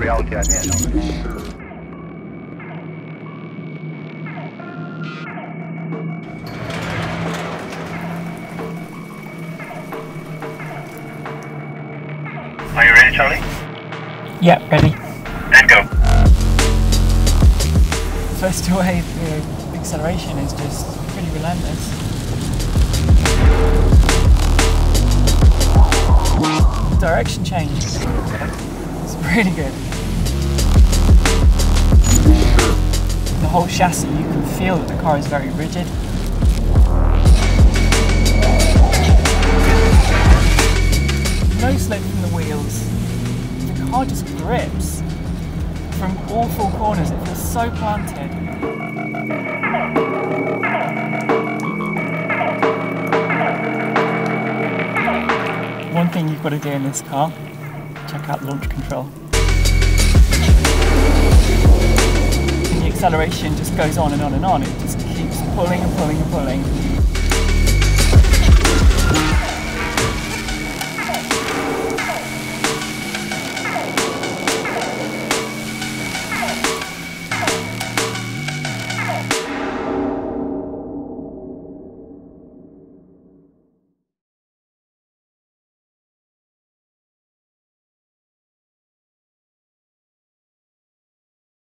alltid är med. Are you ready, Charlie? Yeah, ready. And go. First away, the acceleration is just pretty relentless. Direction change. It's really good. The whole chassis, you can feel that the car is very rigid. No slip from the wheels. The car just grips. From all four corners, it feels so planted. One thing you've got to do in this car, check out launch control. And the acceleration just goes on and on and on. It just keeps pulling and pulling and pulling.